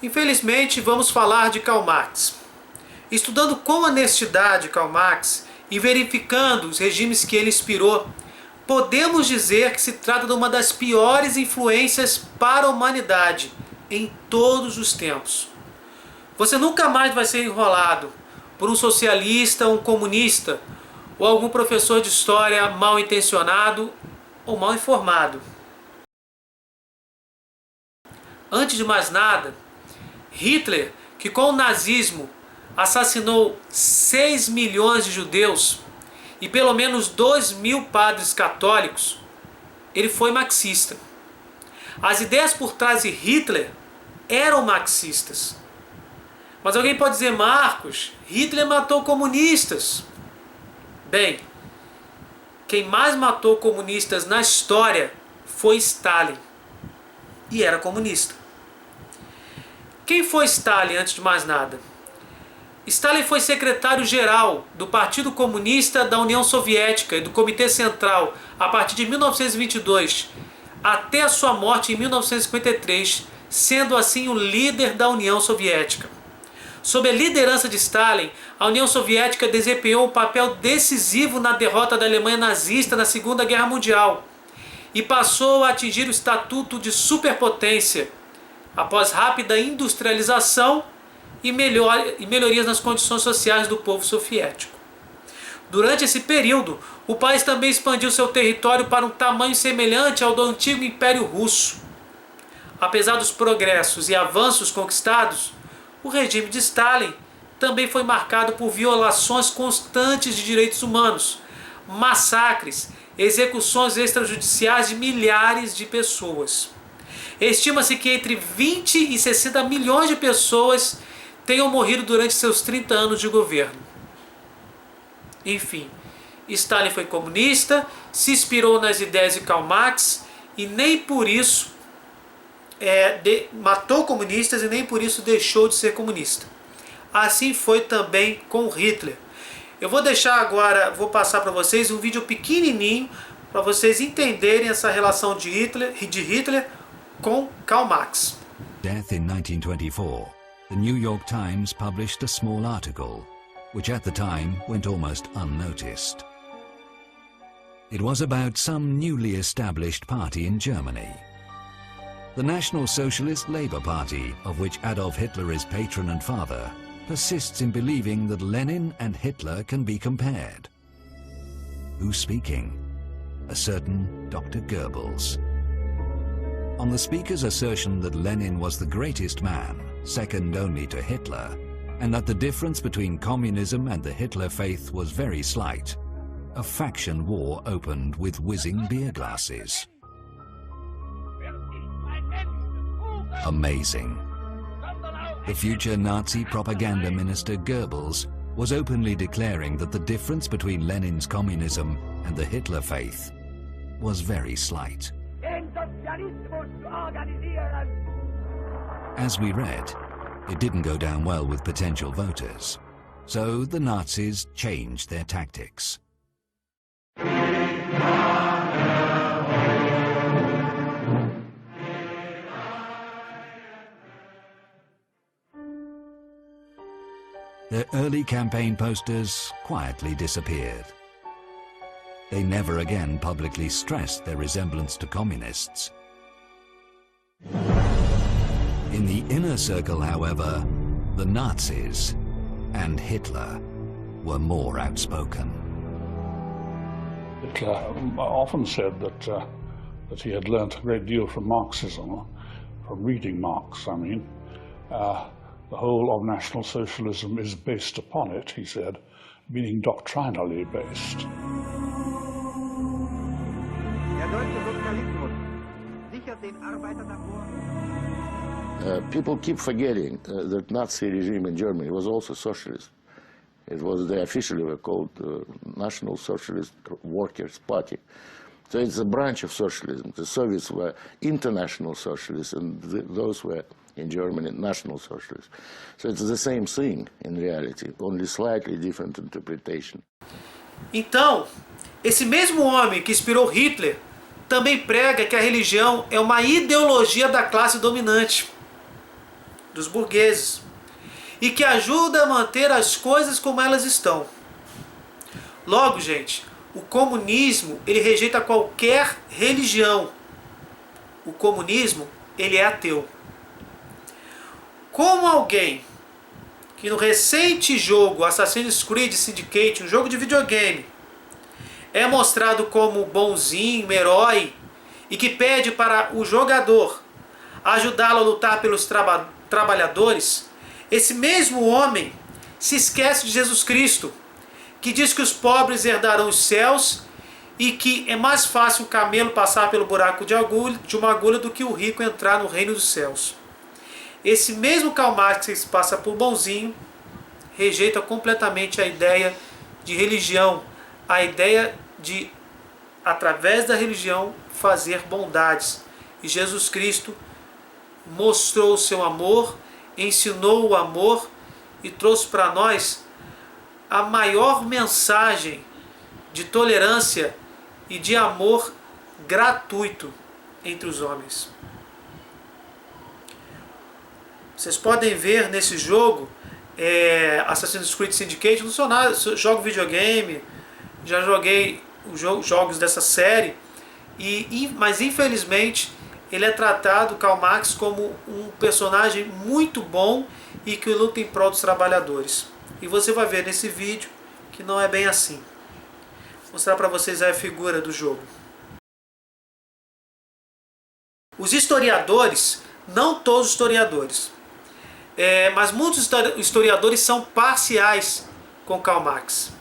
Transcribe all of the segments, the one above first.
Infelizmente, vamos falar de Karl Marx. Estudando com honestidade Karl Marx e verificando os regimes que ele inspirou, podemos dizer que se trata de uma das piores influências para a humanidade em todos os tempos. Você nunca mais vai ser enrolado por um socialista, um comunista ou algum professor de história mal intencionado ou mal informado. Antes de mais nada, Hitler, que com o nazismo assassinou 6 milhões de judeus e pelo menos 2.000 padres católicos, ele foi marxista. As ideias por trás de Hitler eram marxistas. Mas alguém pode dizer, Marcos, Hitler matou comunistas. Bem, quem mais matou comunistas na história foi Stalin. E era comunista. Quem foi Stalin antes de mais nada? Stalin foi secretário-geral do Partido Comunista da União Soviética e do Comitê Central a partir de 1922 até a sua morte em 1953, sendo assim o líder da União Soviética. Sob a liderança de Stalin, a União Soviética desempenhou um papel decisivo na derrota da Alemanha nazista na Segunda Guerra Mundial e passou a atingir o estatuto de superpotência após rápida industrialização e melhorias nas condições sociais do povo soviético. Durante esse período, o país também expandiu seu território para um tamanho semelhante ao do antigo Império Russo. Apesar dos progressos e avanços conquistados, o regime de Stalin também foi marcado por violações constantes de direitos humanos, massacres, execuções extrajudiciais de milhares de pessoas. Estima-se que entre 20 e 60 milhões de pessoas tenham morrido durante seus 30 anos de governo. Enfim, Stalin foi comunista, se inspirou nas ideias de Karl Marx e nem por isso matou comunistas e nem por isso deixou de ser comunista. Assim foi também com Hitler. Eu vou deixar agora, vou passar para vocês um vídeo pequenininho para vocês entenderem essa relação de Hitler com Karl Marx. Death in 1924, the New York Times published a small article, which at the time went almost unnoticed. It was about some newly established party in Germany. The National Socialist Labour Party, of which Adolf Hitler is patron and father, persists in believing that Lenin and Hitler can be compared. Who's speaking? A certain Dr. Goebbels. On the speaker's assertion that Lenin was the greatest man, second only to Hitler, and that the difference between communism and the Hitler faith was very slight, a faction war opened with whizzing beer glasses. Amazing. The future Nazi propaganda minister Goebbels was openly declaring that the difference between Lenin's communism and the Hitler faith was very slight. As we read, it didn't go down well with potential voters, so the Nazis changed their tactics. Their early campaign posters quietly disappeared. They never again publicly stressed their resemblance to communists. In the inner circle, however, the Nazis and Hitler were more outspoken. Hitler often said that he had learnt a great deal from Marxism, from reading Marx, I mean. The whole of National Socialism is based upon it, he said, meaning doctrinally based. People keep forgetting that Nazi regime in Germany was also socialist. It was, they officially were called National Socialist Workers' Party. So it's a branch of socialism. The Soviets were international socialists, and those were, in Germany, national socialists. So it's the same thing in reality, only slightly different interpretation. Então, esse mesmo homem que inspirou Hitler também prega que a religião é uma ideologia da classe dominante, dos burgueses, e que ajuda a manter as coisas como elas estão. Logo, gente, o comunismo, ele rejeita qualquer religião. O comunismo, ele é ateu. Como alguém que no recente jogo Assassin's Creed Syndicate, um jogo de videogame, é mostrado como bonzinho, herói, e que pede para o jogador ajudá-lo a lutar pelos trabalhadores, esse mesmo homem se esquece de Jesus Cristo, que diz que os pobres herdarão os céus e que é mais fácil o camelo passar pelo buraco de uma agulha do que o rico entrar no reino dos céus. Esse mesmo Karl Marx, que se passa por bonzinho, rejeita completamente a ideia de religião, a ideia de, através da religião, fazer bondades. E Jesus Cristo mostrou o seu amor, ensinou o amor e trouxe para nós a maior mensagem de tolerância e de amor gratuito entre os homens. Vocês podem ver nesse jogo, Assassin's Creed Syndicate, não sou nada, jogo videogame, já joguei jogos dessa série, mas infelizmente ele é tratado, Karl Marx, como um personagem muito bom e que luta em prol dos trabalhadores. E você vai ver nesse vídeo que não é bem assim. Vou mostrar para vocês a figura do jogo. Os historiadores, não todos os historiadores, mas muitos historiadores são parciais com Karl Marx.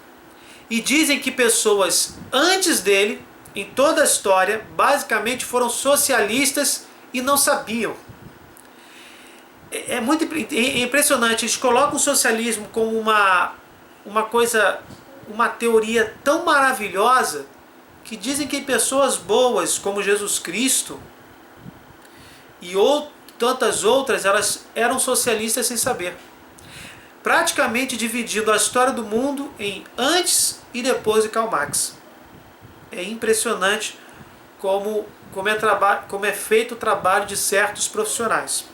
E dizem que pessoas antes dele, em toda a história, basicamente foram socialistas e não sabiam. É muito impressionante, eles colocam o socialismo como uma coisa, uma teoria tão maravilhosa, que dizem que pessoas boas como Jesus Cristo e tantas outras, elas eram socialistas sem saber. Praticamente dividindo a história do mundo em antes e depois de Karl Marx. É impressionante como é feito o trabalho de certos profissionais.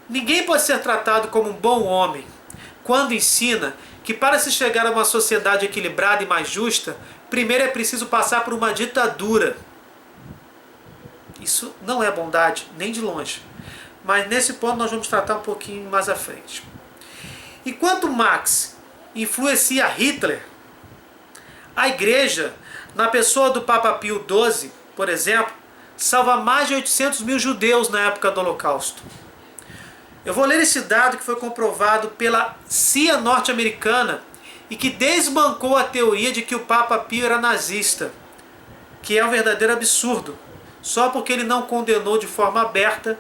Ninguém pode ser tratado como um bom homem quando ensina que para se chegar a uma sociedade equilibrada e mais justa, primeiro é preciso passar por uma ditadura. Isso não é bondade, nem de longe. Mas nesse ponto nós vamos tratar um pouquinho mais à frente. Enquanto Marx influencia Hitler, a igreja, na pessoa do Papa Pio XII, por exemplo, salva mais de 800 mil judeus na época do Holocausto. Eu vou ler esse dado que foi comprovado pela CIA norte-americana e que desbancou a teoria de que o Papa Pio era nazista, que é um verdadeiro absurdo, só porque ele não condenou de forma aberta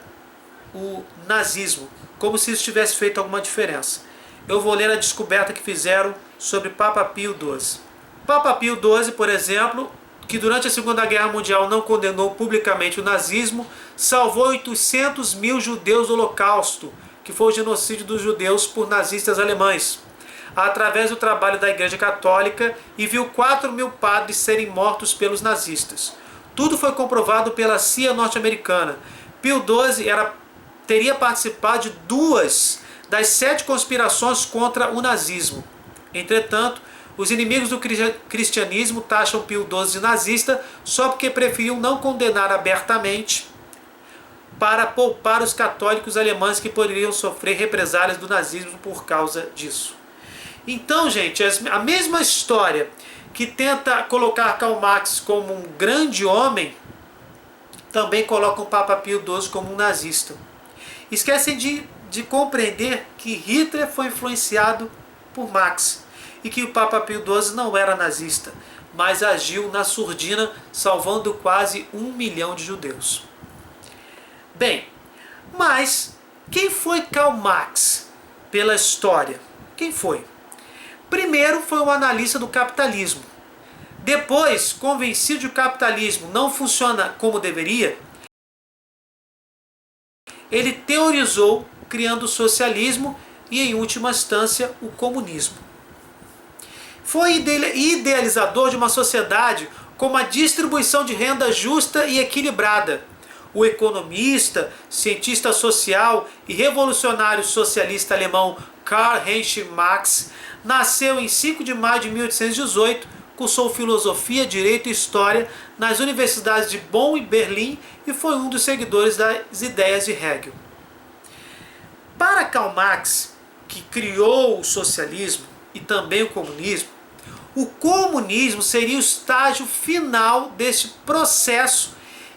o nazismo, como se isso tivesse feito alguma diferença. Eu vou ler a descoberta que fizeram sobre Papa Pio XII. Papa Pio XII, por exemplo, que durante a Segunda Guerra Mundial não condenou publicamente o nazismo, salvou 800 mil judeus do Holocausto, que foi o genocídio dos judeus por nazistas alemães, através do trabalho da Igreja Católica, e viu 4 mil padres serem mortos pelos nazistas. Tudo foi comprovado pela CIA norte-americana. Pio XII teria participado de 2 das 7 conspirações contra o nazismo. Entretanto, os inimigos do cristianismo taxam Pio XII de nazista só porque preferiam não condenar abertamente para poupar os católicos alemães que poderiam sofrer represálias do nazismo por causa disso. Então, gente, a mesma história que tenta colocar Karl Marx como um grande homem, também coloca o Papa Pio XII como um nazista. Esquecem de compreender que Hitler foi influenciado por Marx e que o Papa Pio XII não era nazista, mas agiu na surdina, salvando quase 1 milhão de judeus. Bem, mas quem foi Karl Marx pela história? Quem foi? Primeiro foi um analista do capitalismo. Depois, convencido de que o capitalismo não funciona como deveria, ele teorizou criando o socialismo e, em última instância, o comunismo. Foi idealizador de uma sociedade com uma distribuição de renda justa e equilibrada, o economista, cientista social e revolucionário socialista alemão Karl-Heinrich Marx nasceu em 5 de maio de 1818, cursou filosofia, direito e história nas universidades de Bonn e Berlim e foi um dos seguidores das ideias de Hegel. Para Karl Marx, que criou o socialismo e também o comunismo seria o estágio final deste processo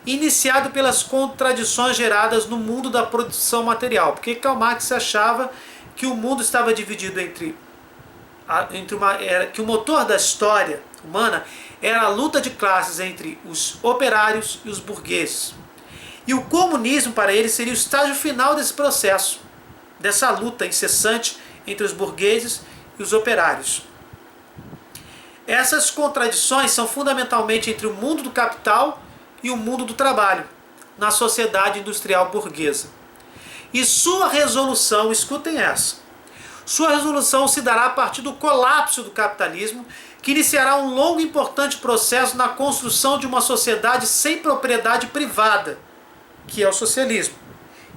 iniciado pelas contradições geradas no mundo da produção material, porque Karl Marx achava que o mundo estava dividido que o motor da história humana era a luta de classes entre os operários e os burgueses. E o comunismo para ele seria o estágio final desse processo, dessa luta incessante entre os burgueses e os operários. Essas contradições são fundamentalmente entre o mundo do capital e o mundo do trabalho, na sociedade industrial burguesa. E sua resolução, escutem essa, sua resolução se dará a partir do colapso do capitalismo, que iniciará um longo e importante processo na construção de uma sociedade sem propriedade privada, que é o socialismo,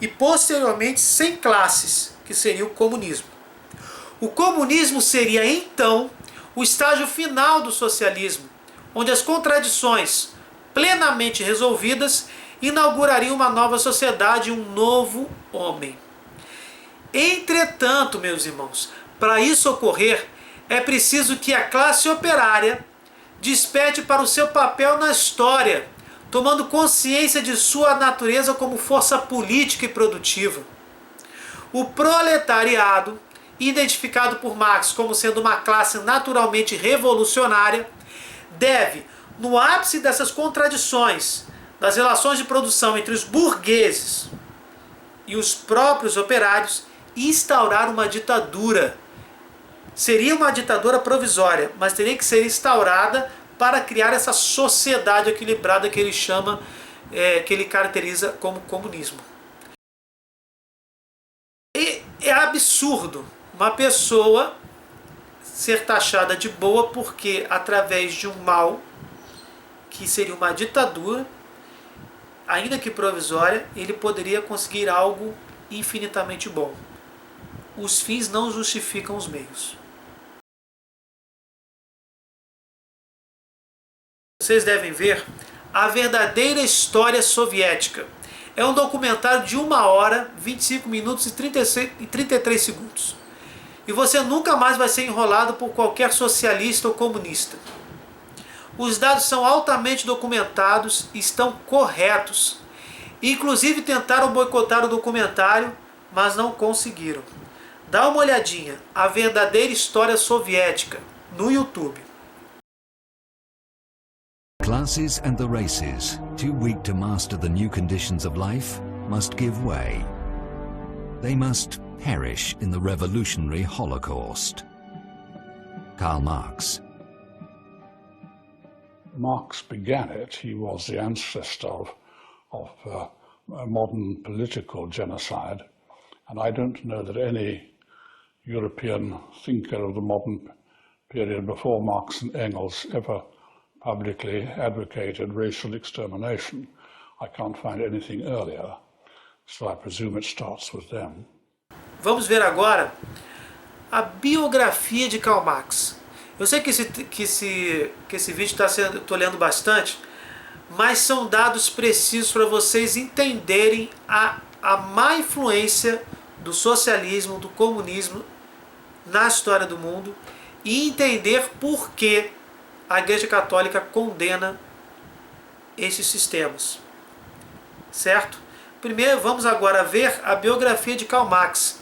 e posteriormente sem classes, que seria o comunismo. O comunismo seria, então, o estágio final do socialismo, onde as contradições plenamente resolvidas inaugurariam uma nova sociedade e um novo homem. Entretanto, meus irmãos, para isso ocorrer, é preciso que a classe operária desperte para o seu papel na história, tomando consciência de sua natureza como força política e produtiva. O proletariado, identificado por Marx como sendo uma classe naturalmente revolucionária, deve, no ápice dessas contradições, das relações de produção entre os burgueses e os próprios operários, instaurar uma ditadura. Seria uma ditadura provisória, mas teria que ser instaurada para criar essa sociedade equilibrada que ele chama, que ele caracteriza como comunismo. E é absurdo uma pessoa ser taxada de boa porque, através de um mal, que seria uma ditadura, ainda que provisória, ele poderia conseguir algo infinitamente bom. Os fins não justificam os meios. Vocês devem ver A Verdadeira História Soviética. É um documentário de 1 hora, 25 minutos e 33 segundos. E você nunca mais vai ser enrolado por qualquer socialista ou comunista. Os dados são altamente documentados e estão corretos. Inclusive tentaram boicotar o documentário, mas não conseguiram. Dá uma olhadinha, A Verdadeira História Soviética, no YouTube. Classes and the races, too weak to master the new conditions of life, must give way. They must perish in the revolutionary Holocaust. Karl Marx. Marx began it. He was the ancestor of modern political genocide. And I don't know that any European thinker of the modern period before Marx and Engels ever publicly advocated racial extermination. I can't find anything earlier, so I presume it starts with them. Vamos ver agora a biografia de Karl Marx. Eu sei que esse vídeo estou lendo bastante, mas são dados precisos para vocês entenderem a má influência do socialismo, do comunismo na história do mundo e entender por que a Igreja Católica condena esses sistemas. Certo? Primeiro, vamos agora ver a biografia de Karl Marx.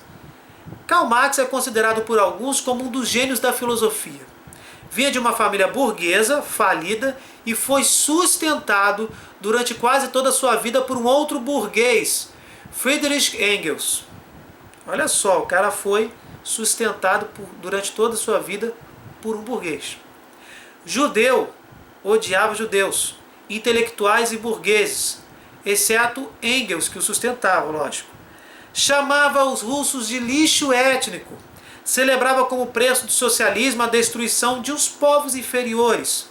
Karl Marx é considerado por alguns como um dos gênios da filosofia. Vinha de uma família burguesa, falida, e foi sustentado durante quase toda a sua vida por um outro burguês, Friedrich Engels. Olha só, o cara foi sustentado durante toda a sua vida por um burguês. Judeu, odiava judeus, intelectuais e burgueses, exceto Engels, que o sustentava, lógico. Chamava os russos de lixo étnico, celebrava como preço do socialismo a destruição de uns povos inferiores,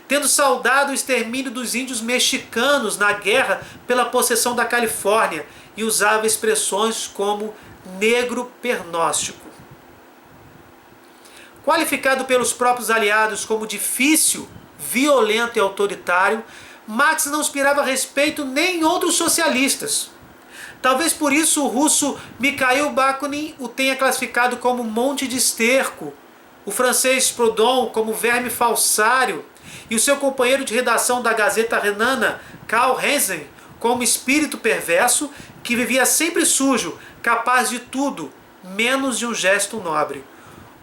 tendo saudado o extermínio dos índios mexicanos na guerra pela possessão da Califórnia, e usava expressões como negro pernóstico. Qualificado pelos próprios aliados como difícil, violento e autoritário, Marx não inspirava respeito nem em outros socialistas. Talvez por isso o russo Mikhail Bakunin o tenha classificado como monte de esterco, o francês Proudhon como verme falsário, e o seu companheiro de redação da Gazeta Renana, Karl Heinzen, como espírito perverso que vivia sempre sujo, capaz de tudo, menos de um gesto nobre.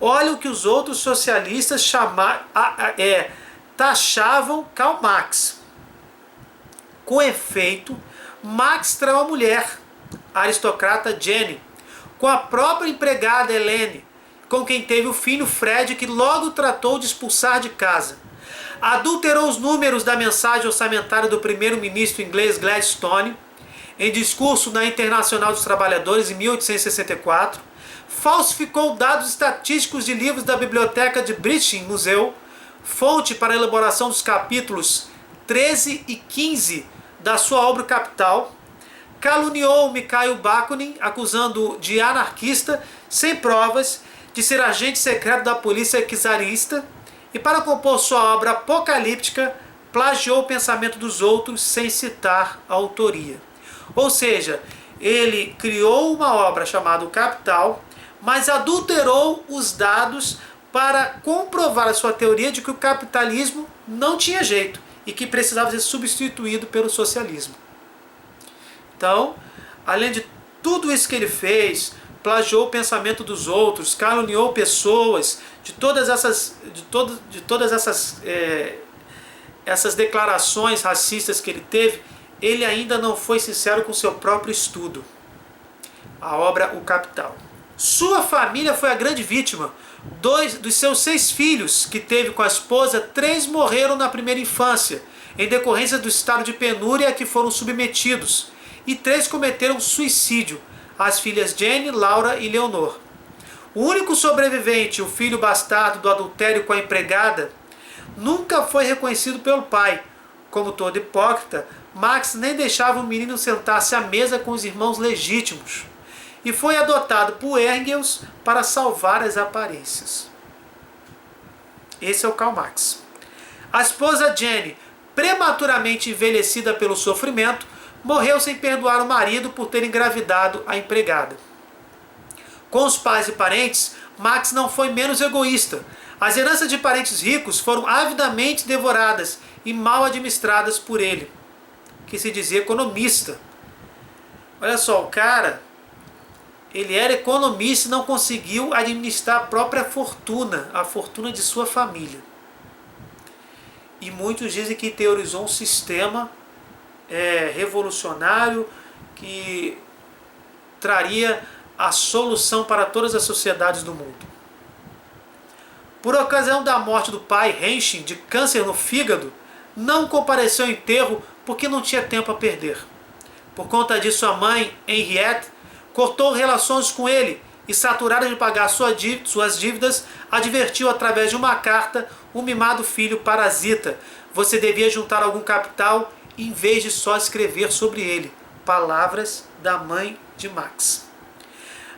Olha o que os outros socialistas taxavam Karl Marx. Com efeito, Marx traiu a mulher, a aristocrata Jenny, com a própria empregada Helene, com quem teve o filho Fred, que logo tratou de expulsar de casa. Adulterou os números da mensagem orçamentária do primeiro-ministro inglês Gladstone, em discurso na Internacional dos Trabalhadores em 1864, falsificou dados estatísticos de livros da biblioteca de British Museum, fonte para a elaboração dos capítulos 13 e 15 da sua obra Capital, caluniou Mikhail Bakunin, acusando-o de anarquista, sem provas, de ser agente secreto da polícia czarista, e para compor sua obra apocalíptica, plagiou o pensamento dos outros sem citar a autoria. Ou seja, ele criou uma obra chamada Capital, mas adulterou os dados para comprovar a sua teoria de que o capitalismo não tinha jeito e que precisava ser substituído pelo socialismo. Então, além de tudo isso que ele fez, plagiou o pensamento dos outros, caluniou pessoas, de todas essas declarações racistas que ele teve, ele ainda não foi sincero com seu próprio estudo, a obra O Capital. Sua família foi a grande vítima. 2 dos seus 6 filhos que teve com a esposa, 3 morreram na primeira infância, em decorrência do estado de penúria a que foram submetidos, e 3 cometeram suicídio, as filhas Jenny, Laura e Leonor. O único sobrevivente, o filho bastardo do adultério com a empregada, nunca foi reconhecido pelo pai. Como todo hipócrita, Marx nem deixava o menino sentar-se à mesa com os irmãos legítimos, e foi adotado por Engels para salvar as aparências. Esse é o Karl Marx. A esposa Jenny, prematuramente envelhecida pelo sofrimento, morreu sem perdoar o marido por ter engravidado a empregada. Com os pais e parentes, Marx não foi menos egoísta. As heranças de parentes ricos foram avidamente devoradas e mal administradas por ele, que se dizia economista. Olha só, o cara, ele era economista e não conseguiu administrar a própria fortuna, a fortuna de sua família. E muitos dizem que teorizou um sistema revolucionário que traria a solução para todas as sociedades do mundo. Por ocasião da morte do pai, Henshin, de câncer no fígado, não compareceu ao enterro porque não tinha tempo a perder. Por conta disso, sua mãe, Henriette, cortou relações com ele e, saturada de pagar suas dívidas, advertiu através de uma carta o mimado filho parasita: você devia juntar algum capital em vez de só escrever sobre ele. Palavras da mãe de Marx.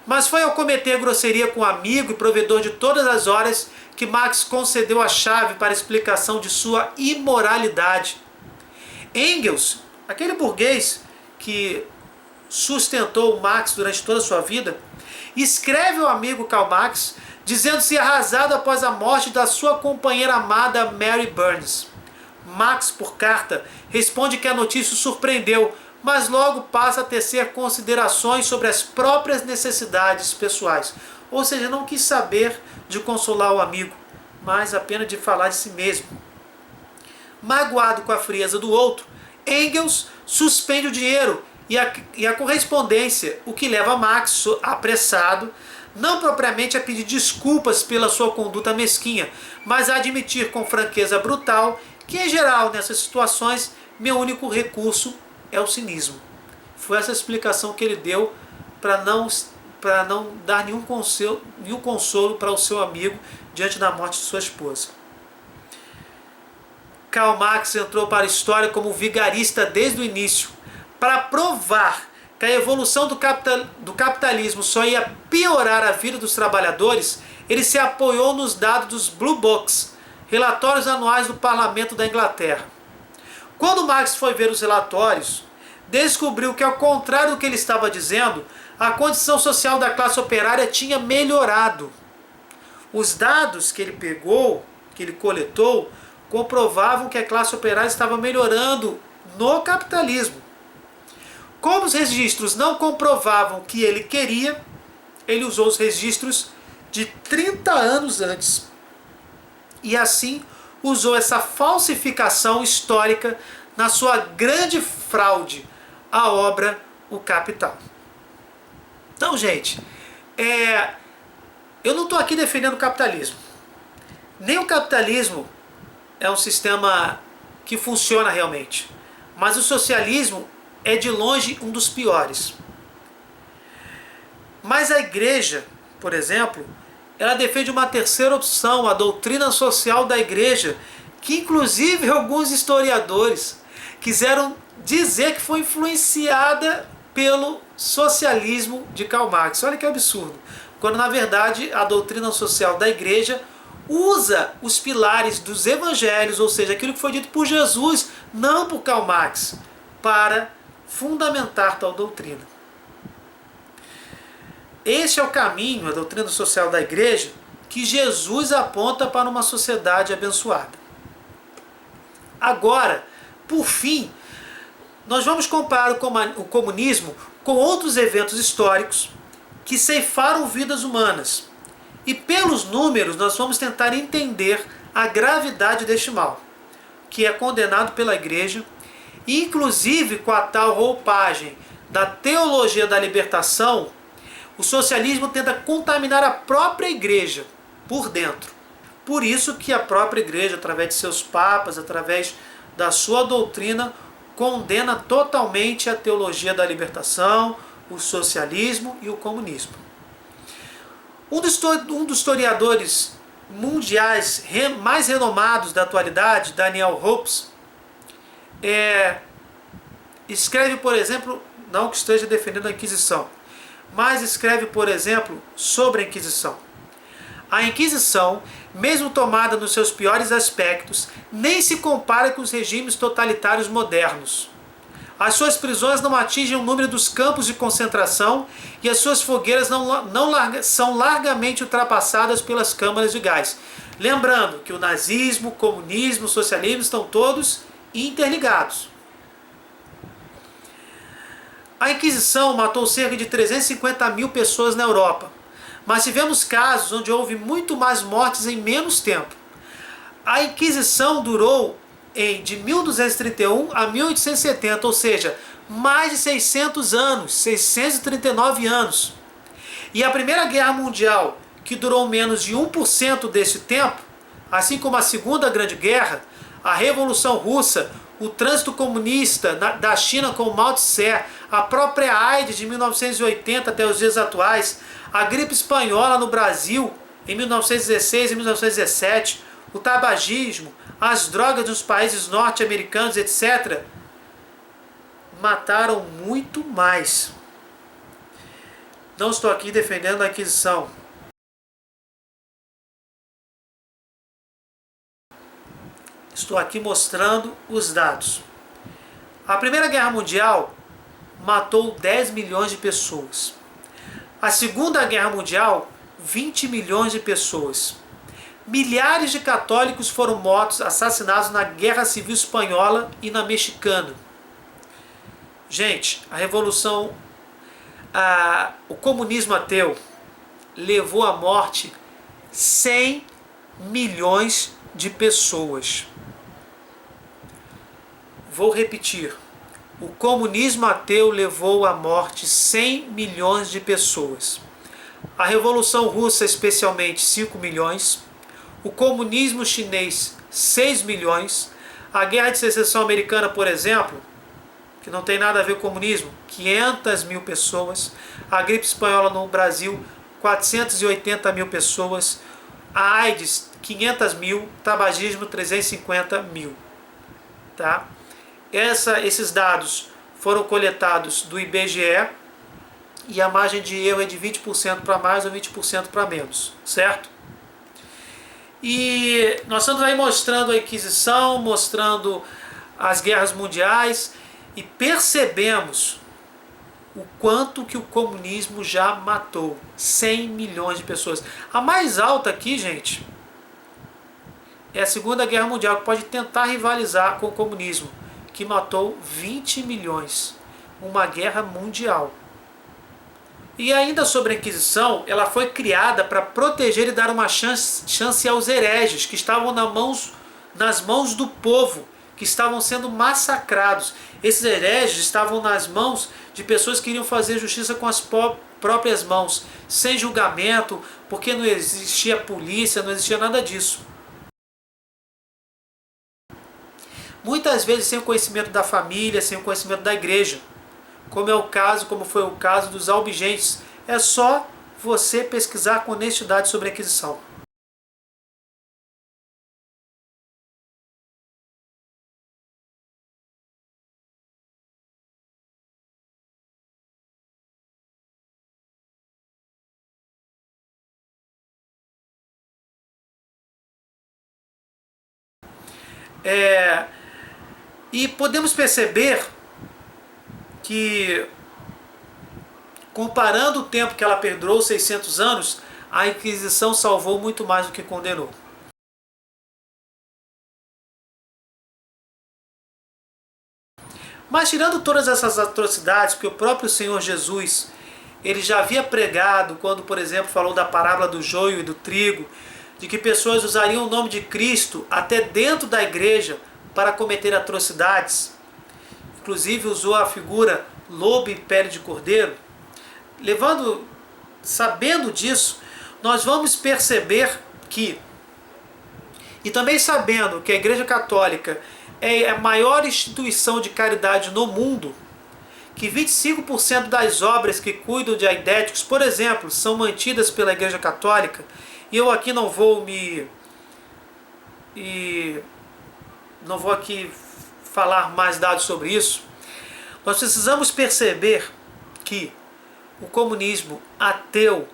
Mas foi ao cometer grosseria com um amigo e provedor de todas as horas que Marx concedeu a chave para a explicação de sua imoralidade. Engels, aquele burguês que sustentou Marx durante toda a sua vida, escreve ao amigo Karl Marx dizendo-se arrasado após a morte da sua companheira amada Mary Burns. Marx, por carta, responde que a notícia o surpreendeu, mas logo passa a tecer considerações sobre as próprias necessidades pessoais. Ou seja, não quis saber de consolar o amigo, mas apenas de falar de si mesmo. Magoado com a frieza do outro, Engels suspende o dinheiro e a correspondência, o que leva Marx, apressado, não propriamente a pedir desculpas pela sua conduta mesquinha, mas a admitir com franqueza brutal que, em geral, nessas situações, meu único recurso é o cinismo. Foi essa explicação que ele deu para não dar nenhum consolo para o seu amigo diante da morte de sua esposa. Karl Marx entrou para a história como vigarista desde o início, para provar que a evolução do capitalismo só ia piorar a vida dos trabalhadores. Ele se apoiou nos dados dos Blue Books, relatórios anuais do Parlamento da Inglaterra. Quando Marx foi ver os relatórios, descobriu que, ao contrário do que ele estava dizendo, a condição social da classe operária tinha melhorado. Os dados que ele pegou, que ele coletou, comprovavam que a classe operária estava melhorando no capitalismo. Como os registros não comprovavam o que ele queria, ele usou os registros de 30 anos antes. E assim usou essa falsificação histórica na sua grande fraude, a obra O Capital. Então, gente, eu não estou aqui defendendo o capitalismo. Nem o capitalismo é um sistema que funciona realmente. Mas o socialismo é de longe um dos piores. Mas a igreja, por exemplo, ela defende uma terceira opção, a doutrina social da igreja, que inclusive alguns historiadores quiseram dizer que foi influenciada pelo socialismo de Karl Marx. Olha que absurdo. Quando na verdade a doutrina social da igreja usa os pilares dos evangelhos, ou seja, aquilo que foi dito por Jesus, não por Karl Marx, para fundamentar tal doutrina. Este é o caminho, a doutrina social da igreja, que Jesus aponta para uma sociedade abençoada. Agora, por fim, nós vamos comparar o comunismo com outros eventos históricos que ceifaram vidas humanas. E pelos números nós vamos tentar entender a gravidade deste mal, que é condenado pela igreja, inclusive com a tal roupagem da teologia da libertação. O socialismo tenta contaminar a própria igreja por dentro. Por isso que a própria igreja, através de seus papas, através da sua doutrina, condena totalmente a teologia da libertação, o socialismo e o comunismo. Um dos historiadores mundiais mais renomados da atualidade, Daniel Hobbes, escreve, por exemplo, não que esteja defendendo a Inquisição, mas escreve, por exemplo, sobre a Inquisição. A Inquisição, mesmo tomada nos seus piores aspectos, nem se compara com os regimes totalitários modernos. As suas prisões não atingem o número dos campos de concentração e as suas fogueiras são largamente ultrapassadas pelas câmaras de gás. Lembrando que o nazismo, o comunismo, o socialismo estão todos interligados. A Inquisição matou cerca de 350 mil pessoas na Europa, mas tivemos casos onde houve muito mais mortes em menos tempo. A Inquisição durou de 1231 a 1870, ou seja, mais de 600 anos, 639 anos. E a Primeira Guerra Mundial, que durou menos de 1% desse tempo, assim como a Segunda Grande Guerra, a Revolução Russa, o trânsito comunista da China com Mao Tse, a própria AIDS de 1980 até os dias atuais, a gripe espanhola no Brasil em 1916 e 1917, o tabagismo, as drogas nos países norte-americanos, etc., mataram muito mais. Não estou aqui defendendo a Inquisição. Estou aqui mostrando os dados. A Primeira Guerra Mundial matou 10 milhões de pessoas. A Segunda Guerra Mundial, 20 milhões de pessoas. Milhares de católicos foram mortos, assassinados na Guerra Civil Espanhola e na Mexicana. Gente, o comunismo ateu levou à morte 100 milhões de pessoas. Vou repetir. O comunismo ateu levou à morte 100 milhões de pessoas. A Revolução Russa, especialmente, 5 milhões. O comunismo chinês, 6 milhões. A Guerra de Secessão Americana, por exemplo, que não tem nada a ver com o comunismo, 500 mil pessoas. A gripe espanhola no Brasil, 480 mil pessoas. A AIDS, 500 mil. Tabagismo, 350 mil. tá? Esses dados foram coletados do IBGE e a margem de erro é de 20% para mais ou 20% para menos, certo? E nós estamos aí mostrando a Inquisição, mostrando as guerras mundiais e percebemos o quanto que o comunismo já matou. 100 milhões de pessoas. A mais alta aqui, gente, é a Segunda Guerra Mundial, que pode tentar rivalizar com o comunismo, que matou 20 milhões. Uma guerra mundial. E ainda sobre a Inquisição, ela foi criada para proteger e dar uma chance aos hereges que estavam nas mãos do povo, que estavam sendo massacrados. Esses hereges estavam nas mãos de pessoas que queriam fazer justiça com as próprias mãos, sem julgamento, porque não existia polícia, não existia nada disso. Muitas vezes sem o conhecimento da família, sem o conhecimento da igreja, como foi o caso dos albigenses. É só você pesquisar com honestidade sobre a Inquisição. E podemos perceber que, comparando o tempo que ela perdurou, 600 anos, a Inquisição salvou muito mais do que condenou. Mas tirando todas essas atrocidades, porque o próprio Senhor Jesus, ele já havia pregado, quando, por exemplo, falou da parábola do joio e do trigo, de que pessoas usariam o nome de Cristo até dentro da igreja para cometer atrocidades. Inclusive usou a figura lobo em pele de cordeiro. Sabendo disso, nós vamos perceber que, e também sabendo que a Igreja Católica é a maior instituição de caridade no mundo, que 25% das obras que cuidam de aidéticos, por exemplo, são mantidas pela Igreja Católica, e eu aqui não vou aqui falar mais dados sobre isso. Nós precisamos perceber que o comunismo ateu,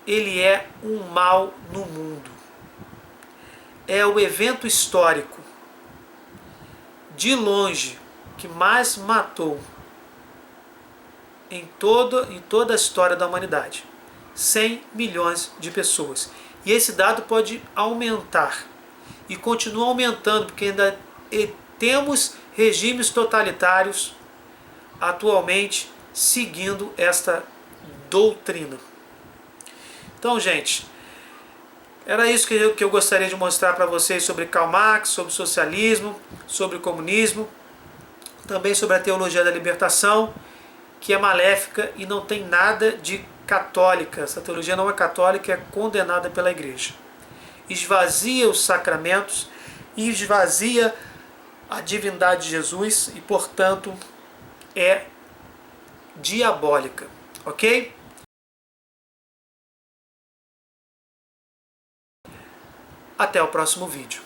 ele é um mal no mundo. É o evento histórico, de longe, que mais matou em toda a história da humanidade. 100 milhões de pessoas. E esse dado pode aumentar. E continua aumentando, porque ainda temos regimes totalitários atualmente seguindo esta doutrina. Então, gente, era isso que eu gostaria de mostrar para vocês sobre Karl Marx, sobre o socialismo, sobre o comunismo, também sobre a teologia da libertação, que é maléfica e não tem nada de católica. Essa teologia não é católica, é condenada pela igreja. Esvazia os sacramentos, esvazia a divindade de Jesus e, portanto, é diabólica. Ok? Até o próximo vídeo.